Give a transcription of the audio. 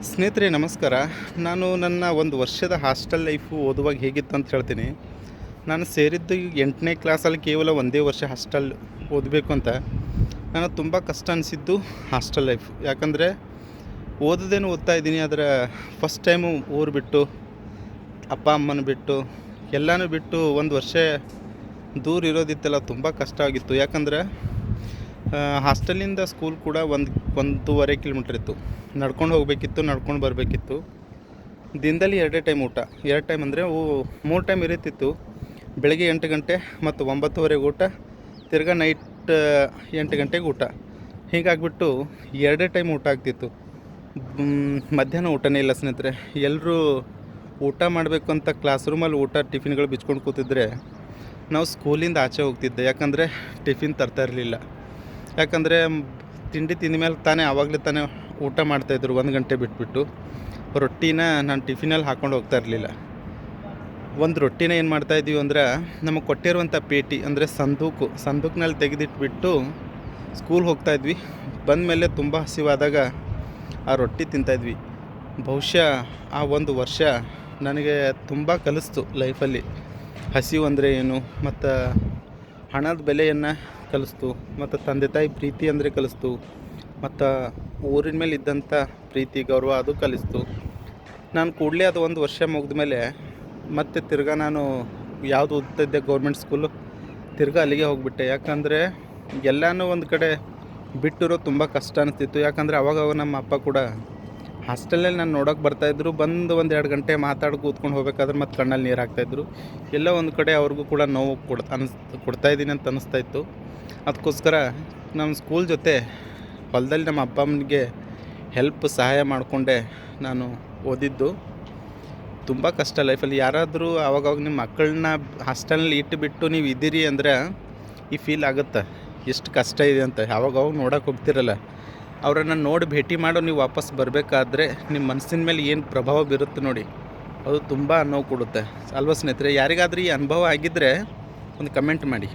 ಸ್ನೇಹಿತರೆ ನಮಸ್ಕಾರ. ನಾನು ನನ್ನ ಒಂದು ವರ್ಷದ ಹಾಸ್ಟೆಲ್ ಲೈಫು ಓದುವಾಗ ಹೇಗಿತ್ತು ಅಂತ ಹೇಳ್ತೀನಿ. ನಾನು ಸೇರಿದ್ದು 8ನೇ ಕ್ಲಾಸಲ್ಲಿ ಕೇವಲ ಒಂದೇ ವರ್ಷ ಹಾಸ್ಟೆಲ್ ಓದಬೇಕು ಅಂತ. ನನಗೆ ತುಂಬ ಕಷ್ಟ ಅನಿಸಿದ್ದು ಹಾಸ್ಟೆಲ್ ಲೈಫ್. ಯಾಕಂದರೆ ಓದೋದೇನು ಓದ್ತಾ ಇದ್ದೀನಿ, ಆದರೆ ಫಸ್ಟ್ ಟೈಮು ಊರು ಬಿಟ್ಟು, ಅಪ್ಪ ಅಮ್ಮನ ಬಿಟ್ಟು, ಎಲ್ಲನೂ ಬಿಟ್ಟು ಒಂದು ವರ್ಷ ದೂರ ಇರೋದಿತ್ತಲ್ಲ, ತುಂಬ ಕಷ್ಟ ಆಗಿತ್ತು. ಯಾಕಂದರೆ ಹಾಸ್ಟೆಲಿಂದ ಸ್ಕೂಲ್ ಕೂಡ 1-1.5 ಕಿಲೋಮೀಟ್ರ್ ಇತ್ತು. ನಡ್ಕೊಂಡು ಹೋಗಬೇಕಿತ್ತು, ನಡ್ಕೊಂಡು ಬರಬೇಕಿತ್ತು. ದಿನದಲ್ಲಿ 2 ಟೈಮ್ ಊಟ. 2 ಟೈಮ್ ಅಂದರೆ 3 ಟೈಮ್ ಇರುತ್ತಿತ್ತು. ಬೆಳಗ್ಗೆ 8 ಗಂಟೆ ಮತ್ತು 9:30 ಊಟ, ತಿರ್ಗಾ ನೈಟ್ 8 ಗಂಟೆಗೆ ಊಟ. ಹೀಗಾಗಿಬಿಟ್ಟು 2 ಟೈಮ್ ಊಟ ಆಗ್ತಿತ್ತು. ಮಧ್ಯಾಹ್ನ ಊಟನೇ ಇಲ್ಲ ಸ್ನೇಹಿತರೆ. ಎಲ್ಲರೂ ಊಟ ಮಾಡಬೇಕು ಅಂತ ಕ್ಲಾಸ್ ರೂಮಲ್ಲಿ ಟಿಫಿನ್ಗಳು ಬಿಚ್ಕೊಂಡು ಕೂತಿದ್ರೆ ನಾವು ಸ್ಕೂಲಿಂದ ಆಚೆ ಹೋಗ್ತಿದ್ದೆ. ಯಾಕಂದರೆ ಟಿಫಿನ್ ತರ್ತಾ ಇರಲಿಲ್ಲ. ಯಾಕಂದರೆ ತಿಂಡಿ ತಿಂದ ಮೇಲೆ ಆವಾಗಲೇ ಊಟ ಮಾಡ್ತಾಯಿದ್ರು 1 ಗಂಟೆ ಬಿಟ್ಬಿಟ್ಟು. ರೊಟ್ಟಿನ ನಾನು ಟಿಫಿನಲ್ಲಿ ಹಾಕ್ಕೊಂಡು ಹೋಗ್ತಾ ಇರಲಿಲ್ಲ. ಒಂದು ರೊಟ್ಟಿನ ಏನು ಮಾಡ್ತಾಯಿದ್ವಿ ಅಂದ್ರೆ, ನಮಗೆ ಕೊಟ್ಟಿರುವಂಥ ಪೇಟಿ ಅಂದರೆ ಸಂದೂಕಿನಲ್ಲಿ ತೆಗೆದಿಟ್ಬಿಟ್ಟು ಸ್ಕೂಲ್ ಹೋಗ್ತಾಯಿದ್ವಿ. ಬಂದಮೇಲೆ ತುಂಬ ಹಸಿವಾದಾಗ ಆ ರೊಟ್ಟಿ ತಿಂತಾಯಿದ್ವಿ. ಬಹುಶಃ ಆ ಒಂದು ವರ್ಷ ನನಗೆ ತುಂಬ ಕಲಿಸ್ತು ಲೈಫಲ್ಲಿ. ಹಸಿವು ಅಂದರೆ ಏನು, ಮತ್ತು ಹಣದ ಬೆಲೆಯನ್ನು ಕಲಿಸ್ತು, ಮತ್ತು ತಂದೆ ತಾಯಿ ಪ್ರೀತಿ ಅಂದರೆ ಕಲಿಸ್ತು, ಮತ್ತು ಊರಿನ ಮೇಲೆ ಇದ್ದಂಥ ಪ್ರೀತಿ ಗೌರವ ಅದು ಕಲಿಸ್ತು. ನಾನು ಕೂಡಲೇ ಅದು 1 ವರ್ಷ ಮುಗಿದ ಮೇಲೆ ಮತ್ತೆ ತಿರ್ಗಾ ನಾನು ಯಾವುದು ಓದ್ತಿದ್ದೆ ಗೌರ್ಮೆಂಟ್ ಸ್ಕೂಲು, ತಿರ್ಗಾ ಅಲ್ಲಿಗೆ ಹೋಗಿಬಿಟ್ಟೆ. ಯಾಕಂದರೆ ಎಲ್ಲನೂ ಒಂದು ಕಡೆ ಬಿಟ್ಟಿರೋ ತುಂಬ ಕಷ್ಟ ಅನಿಸ್ತಿತ್ತು. ಯಾಕಂದರೆ ಅವಾಗ ನಮ್ಮ ಅಪ್ಪ ಕೂಡ ಹಾಸ್ಟೆಲಲ್ಲಿ ನಾನು ನೋಡೋಕೆ ಬರ್ತಾಯಿದ್ರು. ಬಂದು 1-2 ಗಂಟೆ ಮಾತಾಡಿ ಕೂತ್ಕೊಂಡು ಹೋಗ್ಬೇಕಾದ್ರೆ ಮತ್ತು ಕಣ್ಣಲ್ಲಿ ನೀರು ಹಾಕ್ತಾಯಿದ್ರು. ಎಲ್ಲ ಒಂದು ಕಡೆ ಅವ್ರಿಗೂ ಕೂಡ ನೋವು ಕೊಡ್ತಾಯಿದ್ದೀನಿ ಅಂತ ಅನ್ನಿಸ್ತಾಯಿತ್ತು. ಅದಕ್ಕೋಸ್ಕರ ನಮ್ಮ ಸ್ಕೂಲ್ ಜೊತೆ ಹೊಲದಲ್ಲಿ ನಮ್ಮ ಅಪ್ಪ ಅಮ್ಮನಿಗೆ ಸಹಾಯ ಮಾಡಿಕೊಂಡೆ ನಾನು ಓದಿದ್ದು. ತುಂಬ ಕಷ್ಟ ಲೈಫಲ್ಲಿ. ಯಾರಾದರೂ ಆವಾಗವಾಗ ನಿಮ್ಮ ಮಕ್ಕಳನ್ನ ಹಾಸ್ಟೆಲ್ನಲ್ಲಿ ಇಟ್ಟುಬಿಟ್ಟು ನೀವು ಇದ್ದೀರಿ ಅಂದರೆ ಈ ಫೀಲ್ ಆಗುತ್ತೆ ಎಷ್ಟು ಕಷ್ಟ ಇದೆ ಅಂತ. ಆವಾಗವಾಗ ನೋಡೋಕೆ ಹೋಗ್ತಿರಲ್ಲ, ಅವರನ್ನು ನೋಡಿ ಭೇಟಿ ಮಾಡೋ ನೀವು ವಾಪಸ್ ಬರಬೇಕಾದ್ರೆ ನಿಮ್ಮ ಮನಸ್ಸಿನ ಮೇಲೆ ಏನು ಪ್ರಭಾವ ಬೀರುತ್ತೆ ನೋಡಿ, ಅದು ತುಂಬ ನೋವು ಕೊಡುತ್ತೆ ಅಲ್ವಾ ಸ್ನೇಹಿತರೆ. ಯಾರಿಗಾದ್ರೂ ಈ ಅನುಭವ ಆಗಿದ್ದರೆ ಒಂದು ಕಮೆಂಟ್ ಮಾಡಿ.